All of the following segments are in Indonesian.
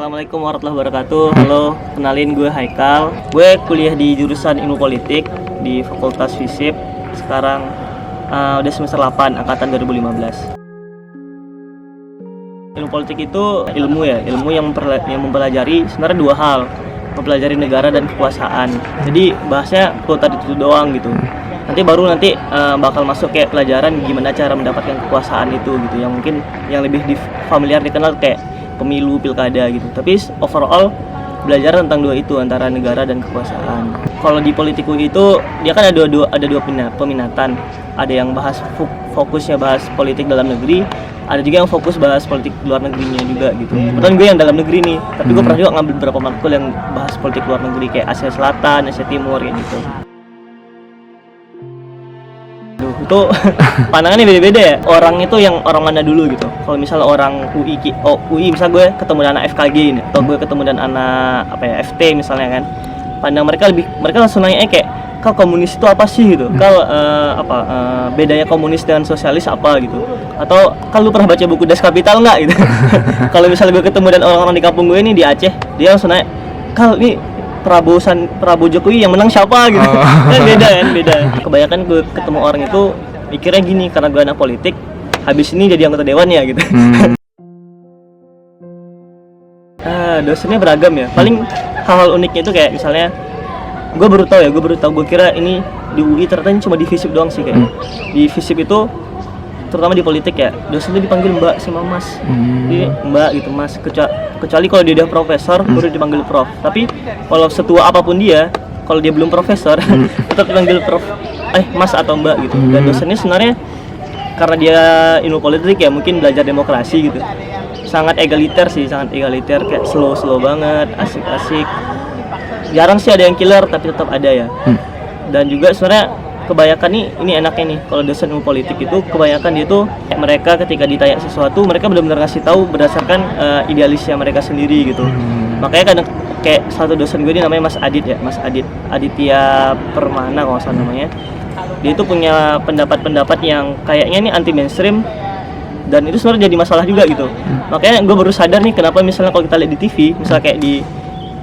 Assalamualaikum warahmatullahi wabarakatuh. Halo, kenalin gue Haikal. Gue kuliah di jurusan Ilmu Politik di Fakultas FISIP. Sekarang udah semester 8 angkatan 2015. Ilmu politik itu ilmu yang mempelajari sebenarnya dua hal, mempelajari negara dan kekuasaan. Jadi bahasnya kalau tadi itu doang gitu. Nanti bakal masuk kayak pelajaran gimana cara mendapatkan kekuasaan itu gitu, yang mungkin yang lebih familiar dikenal kayak pemilu, pilkada gitu. Tapi overall belajar tentang dua itu, antara negara dan kekuasaan. Kalau di Politiku itu dia kan ada dua peminatan. Ada yang fokusnya bahas politik dalam negeri, ada juga yang fokus bahas politik luar negerinya juga gitu. Kebetulan gue yang dalam negeri nih, tapi gue pernah juga ngambil beberapa matkul yang bahas politik luar negeri kayak Asia Selatan, Asia Timur kayak gitu. Itu pandangannya beda-beda ya. Orang itu yang orang mana dulu gitu. Kalau misalnya orang UI misal gue ketemu dengan anak FKG ini, atau gue ketemu dengan anak FT misalnya kan. Mereka langsung nanya kayak, "Kal, komunis itu apa sih?" gitu. "Kal, bedanya komunis dengan sosialis apa?" gitu. Atau, "Kal, lu pernah baca buku Das Kapital enggak?" gitu. Kalau misalnya gue ketemu dengan orang-orang di kampung gue ini di Aceh, dia langsung nanya, "Kal, nih Prabowo Jokowi yang menang siapa?" gitu. Kan beda. Kebanyakan gue ketemu orang itu mikirnya gini, karena gue anak politik, habis ini jadi anggota dewan ya gitu. Dosennya beragam ya. Paling hal-hal uniknya itu kayak misalnya gue baru tahu gue kira ini di UI ternyata cuma di FISIP doang sih kayak. Di FISIP itu terutama di politik ya, dosennya dipanggil Mbak sama Mas. Jadi Mbak gitu, Mas, kecuali kalau dia udah profesor baru dipanggil Prof. Tapi kalau setua apapun dia, kalau dia belum profesor tetap dipanggil Prof, Mas atau Mbak gitu. Dan dosennya sebenarnya karena dia ilmu politik ya, mungkin belajar demokrasi gitu, sangat egaliter, kayak slow banget, asik-asik. Jarang sih ada yang killer, tapi tetap ada ya. Dan juga sebenarnya kebanyakan ini enaknya nih, kalau dosen ilmu politik itu kebanyakan dia tuh mereka ketika ditanya sesuatu, mereka benar-benar ngasih tahu berdasarkan idealisnya mereka sendiri gitu. Makanya kadang kayak satu dosen gue ini namanya Mas Aditya Permana kalau salah namanya. Dia itu punya pendapat yang kayaknya ini anti mainstream, dan itu sebenarnya jadi masalah juga gitu. Makanya gue baru sadar nih kenapa misalnya kalau kita lihat di TV, misalnya kayak di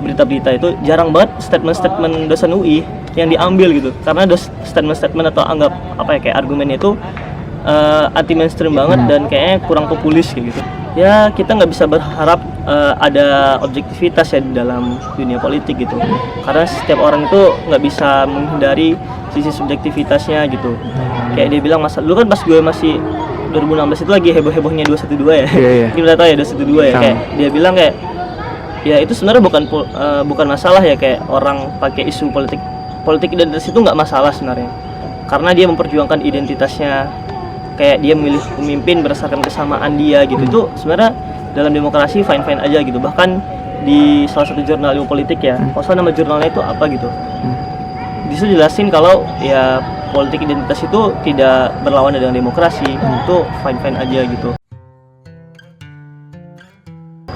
berita-berita itu jarang banget statement dosen UI yang diambil gitu, karena statement atau anggap kayak argumennya itu anti mainstream banget dan kayaknya kurang populis kayak gitu. Ya kita nggak bisa berharap ada objektivitas ya di dalam dunia politik gitu, karena setiap orang itu nggak bisa menghindari sisi subjektivitasnya gitu. Kayak dia bilang, dulu kan pas gue masih 2016 itu lagi heboh-hebohnya 212 ya. Kita tahu ya 212 ya. Kayak dia bilang kayak, ya itu sebenarnya bukan masalah ya, kayak orang pakai isu politik identitas itu nggak masalah sebenarnya, karena dia memperjuangkan identitasnya, kayak dia memilih pemimpin berdasarkan kesamaan dia gitu. Itu sebenarnya dalam demokrasi fine aja gitu. Bahkan di salah satu jurnal ilmu politik ya, maksudnya nama jurnalnya itu apa gitu, disitu jelasin kalau ya politik identitas itu tidak berlawanan dengan demokrasi. Itu fine aja gitu.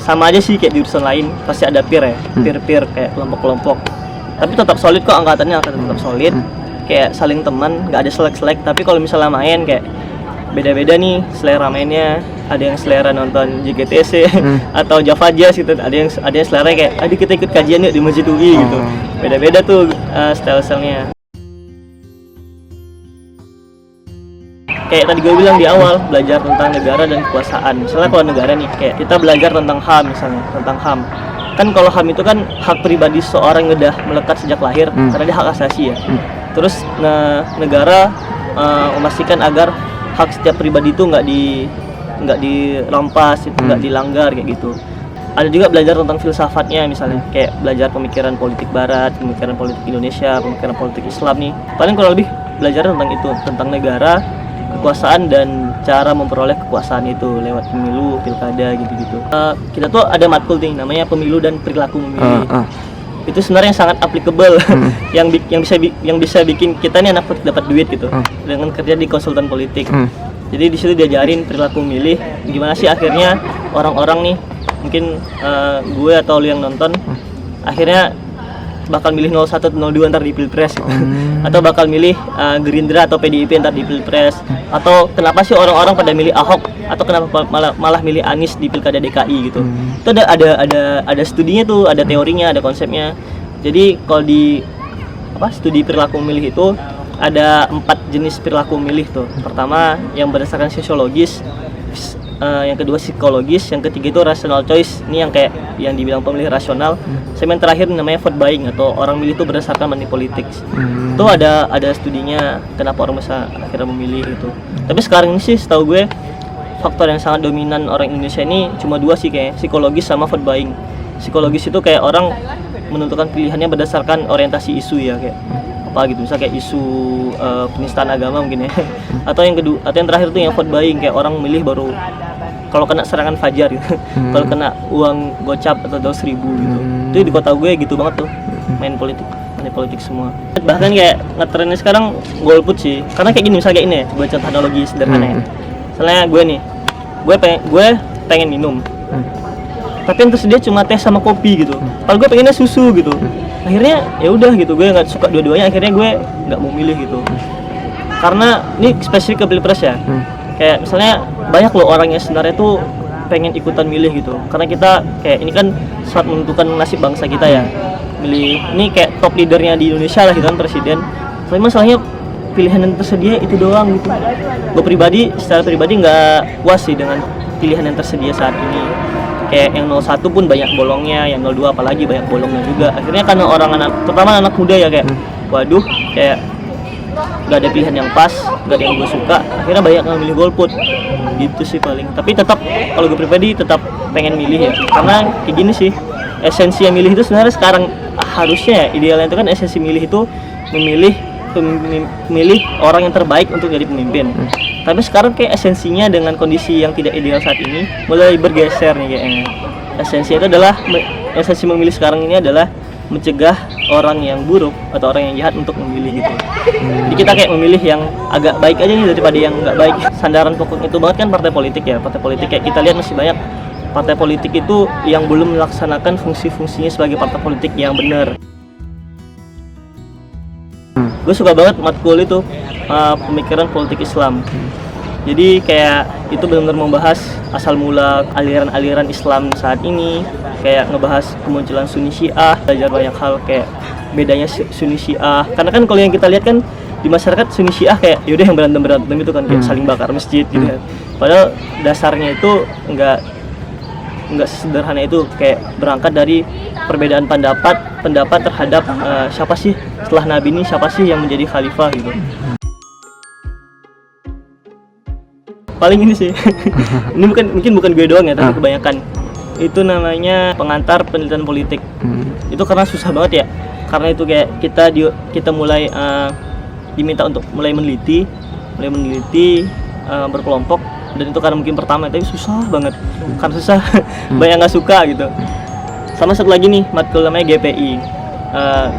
Sama aja sih kayak di jurusan lain, pasti ada peer kayak kelompok-kelompok. Tapi tetap solid kok, angkatannya tetap solid, kayak saling teman, nggak ada selek-selek. Tapi kalau misalnya main kayak beda-beda nih selera mainnya. Ada yang selera nonton JGTC atau Java Jazz gitu. Ada yang selera kayak, kita ikut kajian yuk di Masjid UI gitu. Beda-beda tuh style-stylenya. Kayak tadi gue bilang di awal, belajar tentang negara dan kekuasaan. Misalnya kalau negara nih, kayak kita belajar tentang HAM misalnya, tentang HAM. Kan kalau HAM itu kan hak pribadi seorang yang udah melekat sejak lahir, karena dia hak asasi ya. Terus negara memastikan agar hak setiap pribadi itu nggak dirampas, itu nggak dilanggar kayak gitu. Ada juga belajar tentang filsafatnya misalnya, kayak belajar pemikiran politik Barat, pemikiran politik Indonesia, pemikiran politik Islam nih. Paling kurang lebih belajar tentang itu, tentang negara, kekuasaan, dan cara memperoleh kekuasaan itu lewat pemilu, pilkada gitu-gitu. Kita tuh ada matkul nih namanya pemilu dan perilaku memilih. Itu sebenarnya sangat applicable, yang bisa bikin kita nih anak dapat duit gitu dengan kerja di konsultan politik. Jadi di situ diajarin perilaku memilih, gimana sih akhirnya orang-orang nih, mungkin gue atau lu yang nonton, akhirnya bakal milih 01 atau 02 ntar di Pilpres gitu. Atau bakal milih Gerindra atau PDIP ntar di Pilpres, atau kenapa sih orang-orang pada milih Ahok atau kenapa malah milih Anies di Pilkada DKI gitu. Itu ada studinya tuh, ada teorinya, ada konsepnya. Jadi kalau di studi perilaku memilih itu ada 4 jenis perilaku memilih tuh. Pertama yang berdasarkan sosiologis, yang kedua psikologis, yang ketiga itu rational choice. Ini yang kayak yang dibilang pemilih rasional. Sama yang terakhir namanya vote buying atau orang milih itu berdasarkan money politics. Itu ada studinya kenapa orang bisa akhirnya memilih itu. Tapi sekarang ini sih setahu gue faktor yang sangat dominan orang Indonesia ini cuma 2 sih, kayak psikologis sama vote buying. Psikologis itu kayak orang menentukan pilihannya berdasarkan orientasi isu ya, kayak apa gitu, misalnya kayak isu penistaan agama mungkin ya. Atau yang kedua, atau yang terakhir tuh yang vote buying, kayak orang milih baru kalau kena serangan fajar gitu. Kalau kena uang gocap atau 200.000 gitu. Itu di kota gue gitu banget tuh, main politik semua. Bahkan kayak ngetrennya sekarang golput sih, karena kayak gini, misalnya kayak ini ya, gue contoh analogi sederhana ya. Misalnya gue pengen minum, tapi yang tersedia cuma teh sama kopi gitu. Kalau gue pengennya susu gitu. Akhirnya ya udah gitu, gue nggak suka dua-duanya. Akhirnya gue nggak mau milih gitu. Karena ini spesifik ke Pilpres ya. Kayak misalnya banyak loh orang yang sebenarnya tuh pengen ikutan milih gitu. Karena kita kayak ini kan saat menentukan nasib bangsa kita ya. Milih ini kayak top leadernya di Indonesia lah gitu kan, presiden. Tapi masalahnya pilihan yang tersedia itu doang gitu. Gue secara pribadi nggak puas sih dengan pilihan yang tersedia saat ini. Kayak yang 01 pun banyak bolongnya, yang 02 apalagi banyak bolongnya juga. Akhirnya karena terutama anak muda ya kayak waduh, kayak gak ada pilihan yang pas, gak ada yang gue suka, akhirnya banyak yang milih golput gitu sih paling. Tapi tetap kalau gue pribadi tetap pengen milih ya, karena kayak gini sih, esensi yang milih itu sebenarnya sekarang harusnya ya, idealnya itu kan esensi milih itu memilih orang yang terbaik untuk jadi pemimpin. Tapi sekarang kayak esensinya dengan kondisi yang tidak ideal saat ini mulai bergeser nih kayaknya. Esensi memilih sekarang ini adalah mencegah orang yang buruk atau orang yang jahat untuk memilih gitu. Jadi kita kayak memilih yang agak baik aja nih daripada yang nggak baik. Sandaran pokok itu banget kan partai politik ya. Partai politik kayak kita lihat masih banyak partai politik itu yang belum melaksanakan fungsi-fungsinya sebagai partai politik yang benar. Gue suka banget matkul itu pemikiran politik Islam. Jadi kayak itu benar-benar membahas asal mula aliran-aliran Islam saat ini, kayak ngebahas kemunculan Sunni Syiah, belajar banyak hal kayak bedanya Sunni Syiah. Karena kan kalau yang kita lihat kan di masyarakat Sunni Syiah kayak yaudah yang berantem itu kan kayak saling bakar masjid gitu kan. Padahal dasarnya itu enggak sesederhana itu, kayak berangkat dari perbedaan pendapat terhadap siapa sih setelah Nabi ini, siapa sih yang menjadi khalifah gitu. Paling ini sih ini mungkin bukan gue doang ya, tapi kebanyakan itu namanya pengantar penelitian politik. Itu karena susah banget ya, karena itu kayak kita mulai diminta untuk mulai meneliti berkelompok, dan itu karena mungkin pertama, tapi susah banget karena susah banyak nggak suka gitu. Sama satu lagi nih matkul namanya GPI,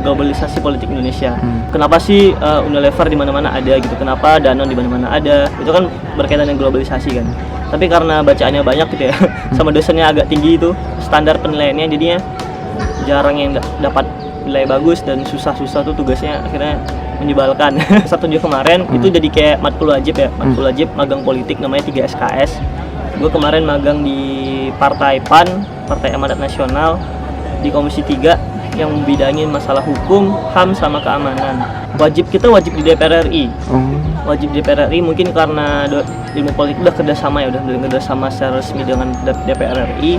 globalisasi politik Indonesia. Kenapa sih Unilever di mana-mana ada gitu? Kenapa Danone di mana-mana ada? Itu kan berkaitan dengan globalisasi kan. Tapi karena bacaannya banyak gitu ya, sama dosennya agak tinggi itu, standar penilaiannya jadinya jarang yang dapat nilai bagus dan susah-susah tuh tugasnya, akhirnya menyebalkan. 1 Juli kemarin itu jadi kayak matkul wajib ya, matkul wajib magang politik namanya 3 SKS. Gue kemarin magang di Partai PAN, Partai Amanat Nasional, di Komisi 3 yang membidangin masalah hukum, HAM sama keamanan. Kita wajib di DPR RI. Wajib di DPR RI mungkin karena ilmu politik udah kerjasama secara resmi dengan DPR RI.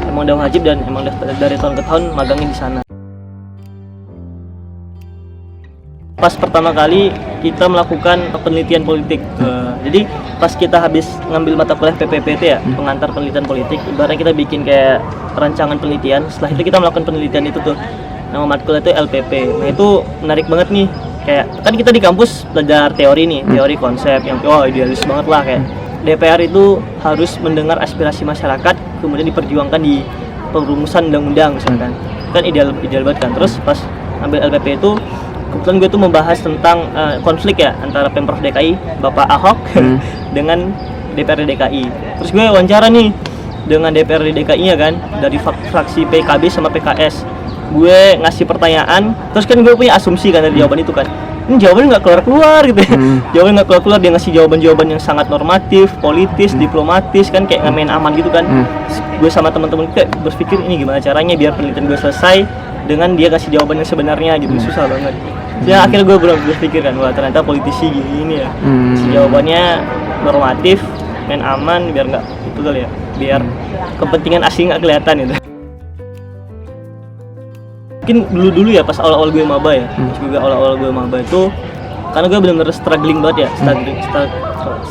Emang udah wajib dan emang udah dari tahun ke tahun magangnya di sana. Pas pertama kali kita melakukan penelitian politik. Jadi pas kita habis ngambil mata kuliah PPPT ya, pengantar penelitian politik, ibaratnya kita bikin kayak rancangan penelitian. Setelah itu kita melakukan penelitian itu tuh, nama matkul itu LPP. Nah itu menarik banget nih, kayak kan kita di kampus belajar teori nih, teori konsep yang idealis banget lah, kayak DPR itu harus mendengar aspirasi masyarakat kemudian diperjuangkan di perumusan undang-undang misalkan. Kan ideal banget kan. Terus pas ambil LPP itu kebetulan gue tuh membahas tentang konflik ya antara Pemprov DKI Bapak Ahok dengan DPRD DKI. Terus gue wawancara nih dengan DPRD DKI-nya kan, dari fraksi PKB sama PKS. gue ngasih pertanyaan, terus kan gue punya asumsi kan dari jawaban itu kan, ini jawabannya nggak keluar gitu ya. Jawabannya nggak keluar, dia ngasih jawaban yang sangat normatif, politis, diplomatis kan, kayak ngamen aman gitu kan. Gue sama teman-teman kayak berpikir ini gimana caranya biar penelitian gue selesai dengan dia kasih jawaban yang sebenarnya gitu. Susah banget ya. Akhirnya gue berpikir kan, wah ternyata politisi gini ya, jawabannya normatif, main aman, biar nggak itu kali ya, biar kepentingan asing nggak kelihatan gitu. Mungkin dulu ya pas awal-awal gue maba ya, juga awal-awal gue maba itu karena gue benar-benar struggling banget ya,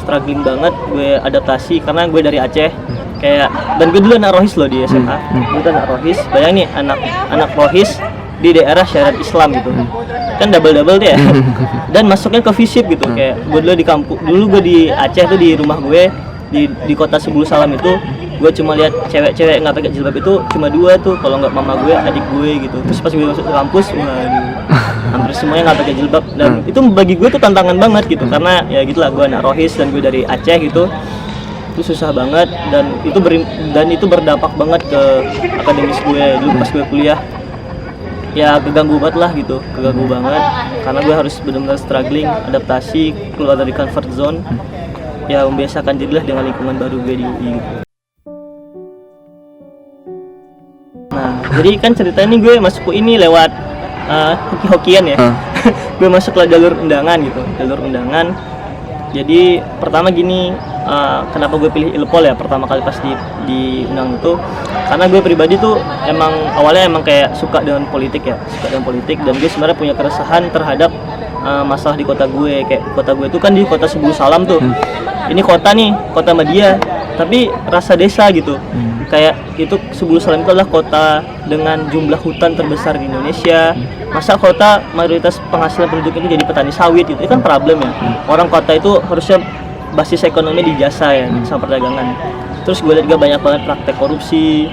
struggling banget gue adaptasi karena gue dari Aceh kayak, dan gue dulu anak rohis loh di SMA. Gue tuh anak rohis, bayangin nih anak rohis di daerah syariat Islam gitu, kan double tuh ya. Dan masuknya ke FISIP gitu, kayak gue dulu di kampung, dulu gue di Aceh tuh di rumah gue di kota Sebulu Salam itu, gue cuma lihat cewek-cewek nggak pakai jilbab itu cuma 2 tuh, kalau nggak mama gue, adik gue gitu. Terus pas gue masuk ke kampus, waduh, hampir semuanya nggak pakai jilbab, dan itu bagi gue tuh tantangan banget gitu, karena ya gitulah, gue anak rohis dan gue dari Aceh gitu. Itu susah banget, dan itu berdampak banget ke akademis gue dulu pas gue kuliah. Ya keganggu banget lah gitu, keganggu banget karena gue harus benar-benar struggling, adaptasi, keluar dari comfort zone, ya membiasakan dirilah dengan lingkungan baru gue di UI gitu. Nah, jadi kan cerita ini gue masuk ke ini lewat hoki-hokian ya. Gue masuk ke jalur undangan gitu, jalur undangan. Jadi pertama gini, kenapa gue pilih Ilpol ya pertama kali pas di undang itu, karena gue pribadi tuh awalnya kayak suka dengan politik ya, dan gue sebenarnya punya keresahan terhadap masalah di kota gue. Kayak kota gue tuh kan di kota Sebulu Salam tuh, ini kota media tapi rasa desa gitu. Kayak itu Sebulu Salam itu adalah kota dengan jumlah hutan terbesar di Indonesia. Masa kota mayoritas penghasilan penduduk itu jadi petani sawit gitu, itu kan problem ya. Orang kota itu harusnya basis ekonomi di jasa ya, sama perdagangan. Terus gue lihat juga banyak banget praktek korupsi,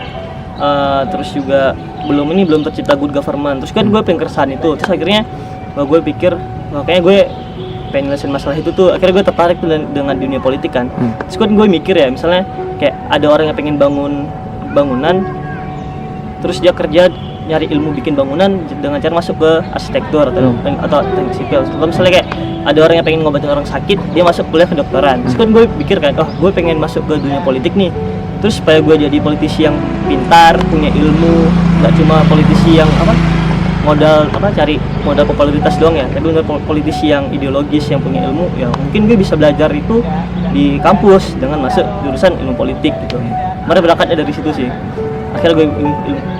terus juga belum tercipta good government. Terus kan gue pengen keresahan itu, terus akhirnya gue pikir makanya gue pengen nyelesain masalah itu tuh. Akhirnya gue tertarik tuh dengan dunia politik kan. Terus kan gue mikir ya, misalnya kayak ada orang yang pengen bangun bangunan, terus dia kerja nyari ilmu bikin bangunan dengan cara masuk ke arsitektur atau teknik sipil. Kalau misalnya kayak ada orang yang pengen ngobatin orang sakit, dia masuk kuliah kedokteran. Terus kan gue pikir kan, gue pengen masuk ke dunia politik nih, terus supaya gue jadi politisi yang pintar, punya ilmu, nggak cuma politisi yang cari modal popularitas doang ya, tapi bener politisi yang ideologis, yang punya ilmu. Ya mungkin gue bisa belajar itu di kampus dengan masuk jurusan ilmu politik gitu. Mari berangkatnya dari situ sih. Akhirnya gue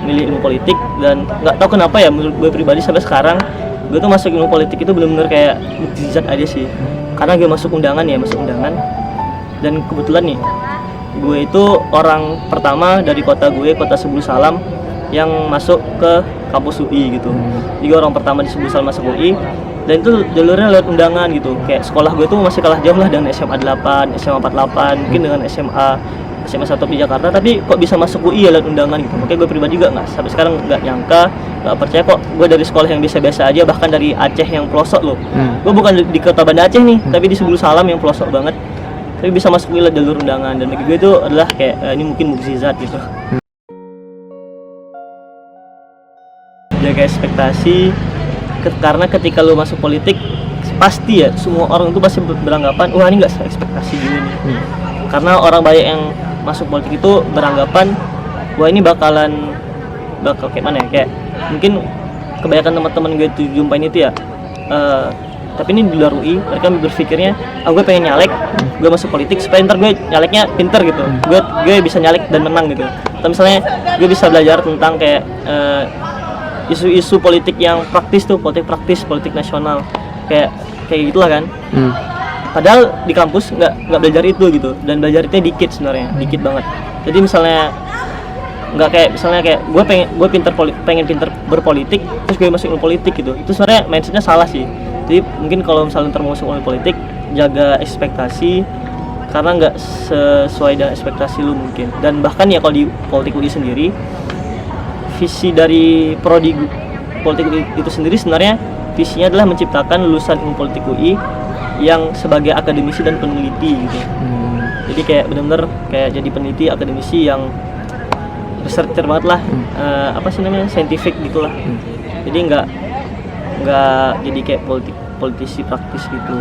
milih ilmu politik, dan nggak tahu kenapa ya, menurut gue pribadi sampai sekarang gue tuh masuk ilmu politik itu benar-benar kayak mukjizat aja sih. Karena gue masuk undangan, dan kebetulan nih gue itu orang pertama dari kota Sebulu Salam yang masuk ke kampus UI gitu. Jadi orang pertama di Sebulu Salam masuk UI, dan itu jalurnya lewat undangan gitu. Kayak sekolah gue tuh masih kalah jauh lah dengan SMA 8, SMA 48, mungkin dengan SMA 1 di Jakarta, tapi kok bisa masuk UI ya lewat undangan gitu. Makanya gue pribadi juga sampai sekarang nggak nyangka, nggak percaya kok gue dari sekolah yang biasa-biasa aja, bahkan dari Aceh yang pelosok loh. Gue bukan di kota Banda Aceh nih, tapi di Sebulu Salam yang pelosok banget, tapi bisa masuk UI lewat jalur undangan. Dan bagi gue itu adalah kayak ini mungkin mukjizat gitu. Jaga ekspektasi, karena ketika lo masuk politik pasti ya semua orang itu pasti beranggapan, wah ini nggak ekspektasi gini nih. Karena orang banyak yang masuk politik itu beranggapan, wah ini bakal kayak mana ya, kayak mungkin kebanyakan teman-teman gue tuh jumpain itu ya, tapi ini di luar UI, mereka berpikirnya, gue pengen nyalek, gue masuk politik supaya ntar gue nyaleknya pinter gitu, gue bisa nyalek dan menang gitu. Atau misalnya gue bisa belajar tentang kayak isu-isu politik yang praktis tuh, politik praktis, politik nasional, kayak gitulah kan. Padahal di kampus nggak belajar itu gitu, dan belajar itu dikit sebenarnya, dikit banget. Jadi misalnya gue pengen pinter berpolitik, terus gue masuk ilmu politik gitu, itu sebenarnya mindsetnya salah sih. Jadi mungkin kalau misalnya ntar mau masuk ilmu politik, jaga ekspektasi, karena nggak sesuai dengan ekspektasi lu mungkin. Dan bahkan ya kalau di politik UI sendiri, visi dari prodi politik UI itu sendiri sebenarnya visinya adalah menciptakan lulusan ilmu politik UI yang sebagai akademisi dan peneliti gitu. Jadi kayak benar-benar kayak jadi peneliti akademisi yang researcher banget lah, apa sih namanya, scientific gitulah. Jadi nggak jadi kayak politisi praktis gitu.